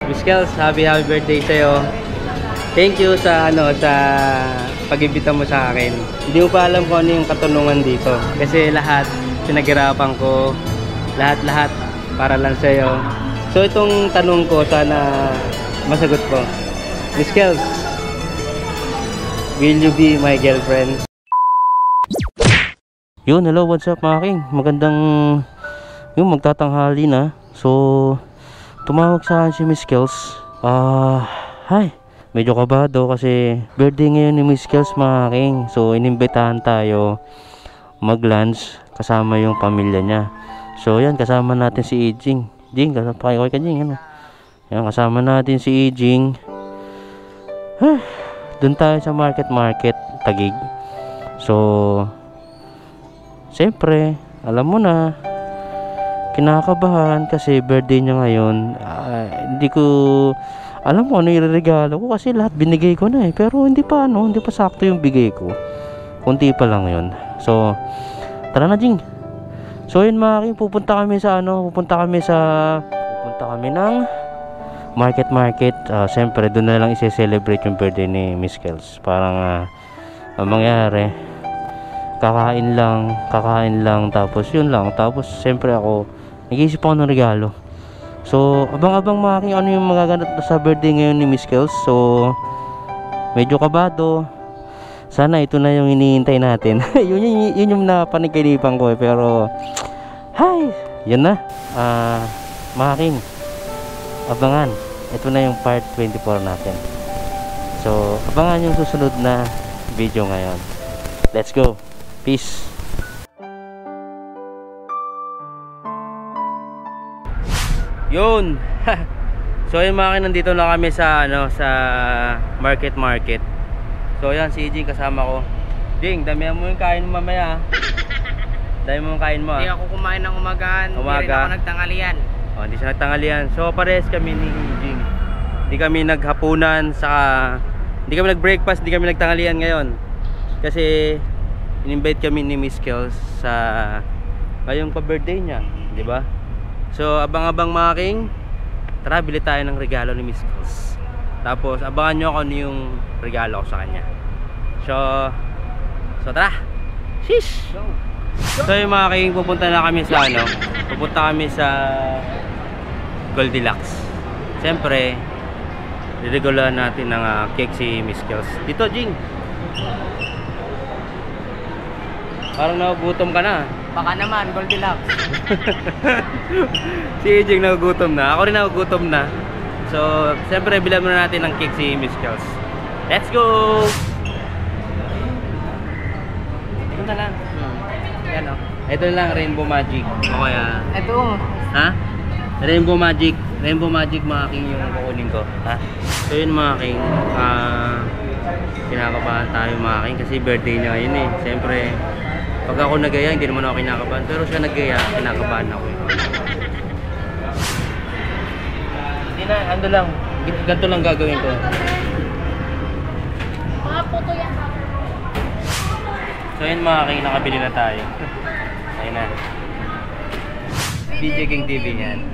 Miss Kels, happy birthday sa'yo. Thank you sa pag-imbita mo sa akin. Hindi mo pa alam kung ano yung katanungan dito. Kasi lahat, pinaghirapan ko. Lahat para lang sa'yo. So itong tanong ko, sana masagot ko. Miss Kels, will you be my girlfriend? Yun, hello, what's up mga king? Magandang yung magtatanghali na. So tumawag sa akin si Miss Kels. Hi. Medyo kabado kasi birthday ngayon ni Miss Kels mga king. So inimbitahan tayo mag-lunch kasama yung pamilya niya. So yan, kasama natin si Ijing. Jing, pakikoy ka Jing, ano? Yan, kasama natin si Ijing. Doon tayo sa market Taguig. So siyempre, alam mo na, kinakabahan kasi birthday niya ngayon. Hindi ko alam kung ano ireregalo ko kasi lahat binigay ko na pero hindi pa sakto yung bigay ko. Kunti pa lang yun. So tara na Jing. So yun mga king, pupunta kami ng market. Siyempre doon na lang i-celebrate yung birthday ni Miss Kels. Parang ang mangyari, kakain lang tapos yun lang. Tapos siyempre ako nag-iisip ako ng regalo. So abang-abang mga king, ano yung magaganap sa birthday ngayon ni Miss Kels. So medyo kabado. Sana ito na yung iniintay natin. yun yung napanigilipan ko pero hi, yun na. Mga king, abangan, ito na yung part 24 natin. So abangan yung susunod na video ngayon. Let's go. Peace. Yun. So yung mga kin, nandito na kami sa sa market. So yan, si Jing kasama ko. Jing, damihan mo yung kain mo mamaya. Dami mo yung kain mo. Hindi ako kumain ng umagahan. Hindi rin ako nagtanghalian. Hindi siya nagtanghalian. So parehas kami ni Jing. Hindi kami naghapunan, saka hindi kami nag-breakfast, hindi kami nagtanghalian ngayon. Kasi in-invite kami ni Miss Kels sa ngayong pa-birthday niya, di ba? So abang-abang mga king, tara bili tayo ng regalo ni Miss Kels. Tapos abangan nyo kung ano yung regalo ko sa kanya. So tara. Sheesh. So yung mga king, pupunta kami sa Goldilocks. Siyempre diregulahan natin ng cake si Miss Kels. Dito Jing. Parang nagugutom ka na. Baka naman, Goldilocks. Si Jing nagugutom na. Ako rin nagugutom na. So, siyempre bilan muna natin ng cake si Miss Kels. Let's go! Ito na lang. Yan o. Ito na lang, Rainbow Magic. Okay ah. Ito. Ha? Rainbow Magic mga king yung kukunin ko. Ha? So yun mga king, kinakabahan tayo mga king kasi birthday niya yun eh. Siyempre pag ako nagaya, hindi naman ako kinakabahan. Pero siya nagaya, kinakabahan ako eh. Hindi na, ando lang. Ganito lang gagawin ko. Mga puto yan. So yun mga king, nakabili na tayo. Ayun na. DJ King TV yan.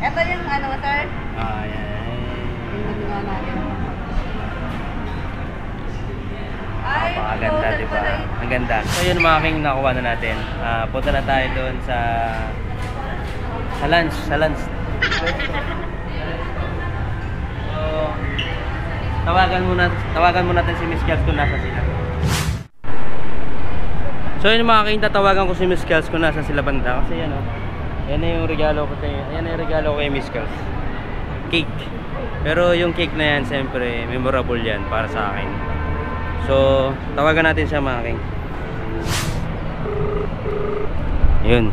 Ito yung sir? Ayan. Napakaganda, diba? Ang ganda. So yun mga king, nakuha na natin. Punta na tayo doon sa lunch. So tawagan mo natin si Miss Kels kung nasa sila. So yun mga king, tatawagan ko si Miss Kels kung nasa sila banda. Kasi yan yan na yung regalo ko kay Miss Kels. Cake. Pero yung cake na yan, siyempre memorable yan para sa akin. So tawagan natin siya mga king. Yun.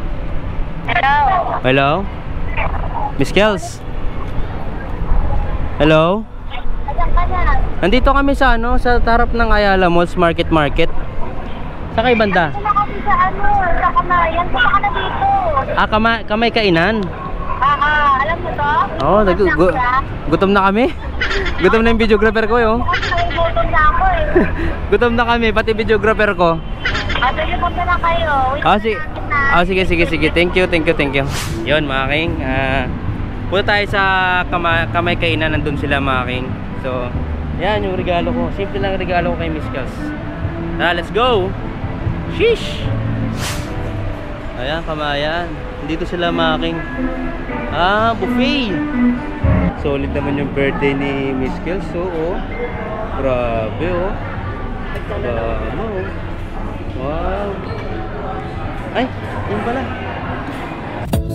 Hello Miss Kels. Hello. Nandito kami sa sa harap ng Ayala Malls Market. Sa kay banda? Sa Kamayan. Punta ka na dito. Kamay kainan? Alam mo to? Oo, gutom na kami. Gutom na yung videographer ko yun. Gutom na ako eh. Gutom na kami, pati videographer ko. Sige, punta na kayo. Sige. Sige. Thank you. Yun mga king, Punta tayo sa kamay kainan, nandun sila mga king. So, yan yung regalo ko. Simple lang regalo ko kay Miss Kels. Tara, let's go! Sheesh! Ayan, kamayan. Dito sila mga king. Ah, buffet! Solid naman yung birthday ni Miss Kels. So, oh. Grabe, oh. Grabe, oh. Wow! Ay, yun pala.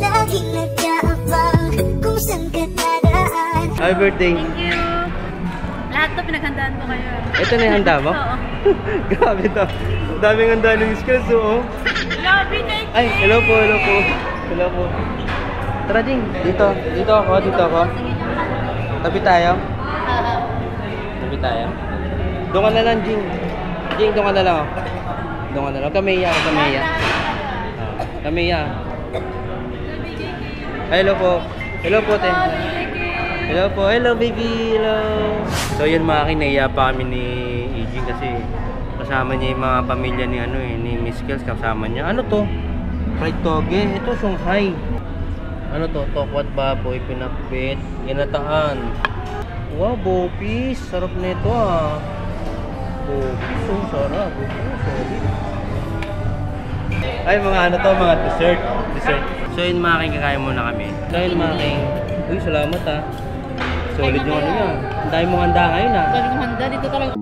Laging nag-aabang kung saan ka dadaan. Happy birthday! Thank you. Lahat to pinaghandaan ko kayo. Ito na yung handa mo? Oo. Grabe to. Ang daming handa ni Miss Kels, oh. Love you, thank you. Ay, hello po, hello po. Hello po. Tara, Jing. Dito. Dito ako, dito ako. Tabi tayo. Tabi tayo. Doon ka na lang, Jing. Jing, doon ka na lang. Doon ka na lang. Kamiya, kamiya. Kamiya. Hello po. Hello po, te. Hello po. Hello, baby. Hello. So, yun mga akin, naiya pa kami ni Ijing kasi kasama niya yung mga pamilya ni ni Miss Kels, kasama niya. Ano to? Fried toge. Ito, Shanghai. Ano to? Tokwat baboy, pinakbit, ginataan. Wow, bopis. Sarap nito ah. Bopis, oh, sarap. Bopis, solid. Ay, mga ano to, mga dessert. Dessert. So, yun mga aking, kakain muna kami. So, yun mga aking. Uy, salamat ah. Solid yung ano niya. Ang dami mong handa ngayon ah. Galing handa dito talaga.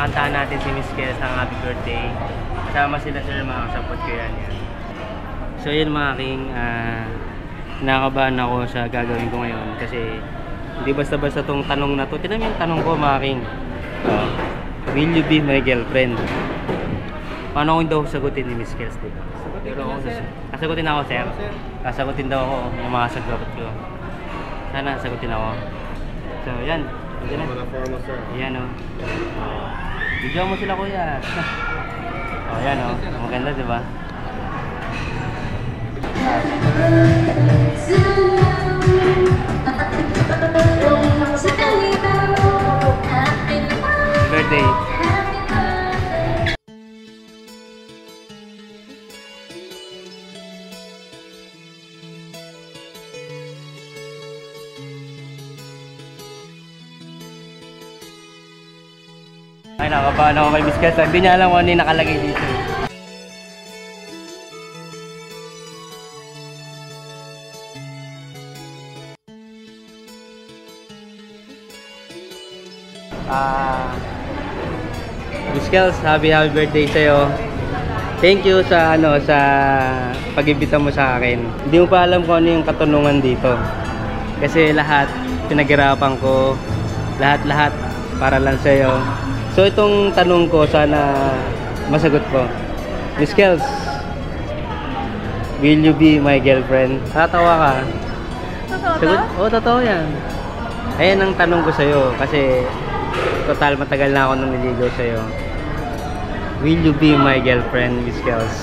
Kakantahan natin si Miss Kels ang happy birthday. Kasama sila sir, mga kasapot ko yan. So yun mga king, nakabahan ako sa gagawin ko ngayon kasi hindi basta-basta tong tanong na to. Tinan mo yung tanong ko mga king. Will you be my girlfriend? Paano kung daw sagutin ni Miss Kels dito? Sagutin ako sir. Sagutin daw ako yung mga sagot ko. Sana sagutin ako. So yan. Yan o. Bigyan mo sila kuya. O yan o. Maganda diba? Birthday. Ay, nakabahan ako kay Miss Kels. Hindi niya alam kung ano yung nakalagay dito. Miss Kels, happy birthday sa'yo. Thank you sa sa pag-imbita mo sa akin. Hindi mo pa alam kung ano yung katanungan dito. Kasi lahat pinaghirapan ko, lahat para lang sa'yo. So itong tanong ko sana masagot ko. Miss Kels, will you be my girlfriend? Tatawa ka. Totoo Sagot? to? Oo, totoo yan. Ayan ang tanong ko sa'yo kasi total matagal na ako nang niligaw sa'yo. Will you be my girlfriend, Miss Kels?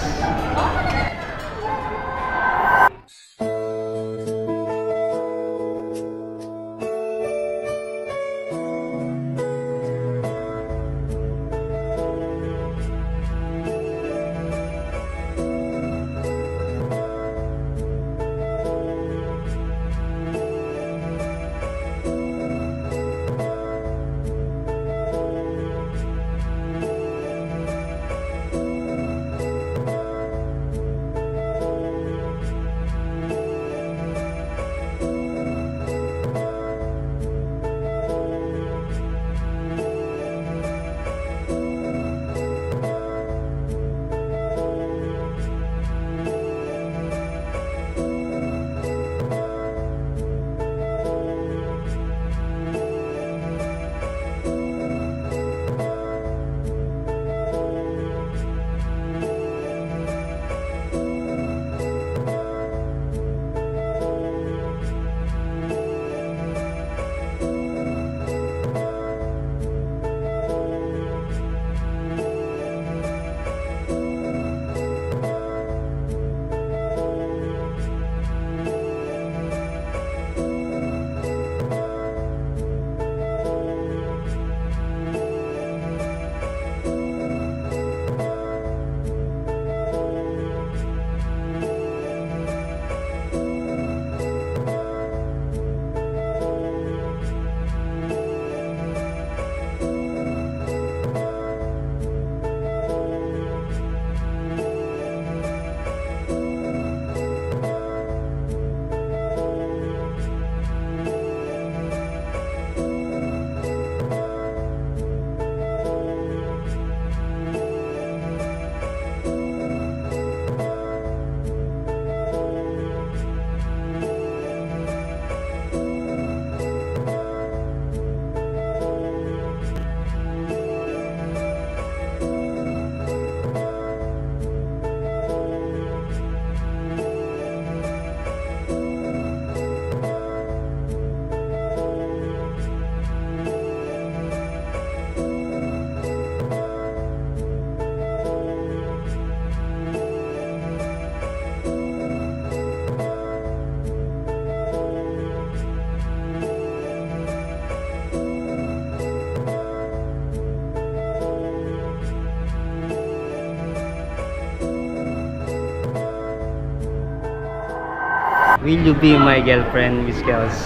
Will you be my girlfriend, Miss Kels?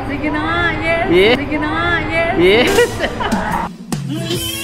Sige na nga, yes. Yeah. Sige na nga, yes. Yes! Miss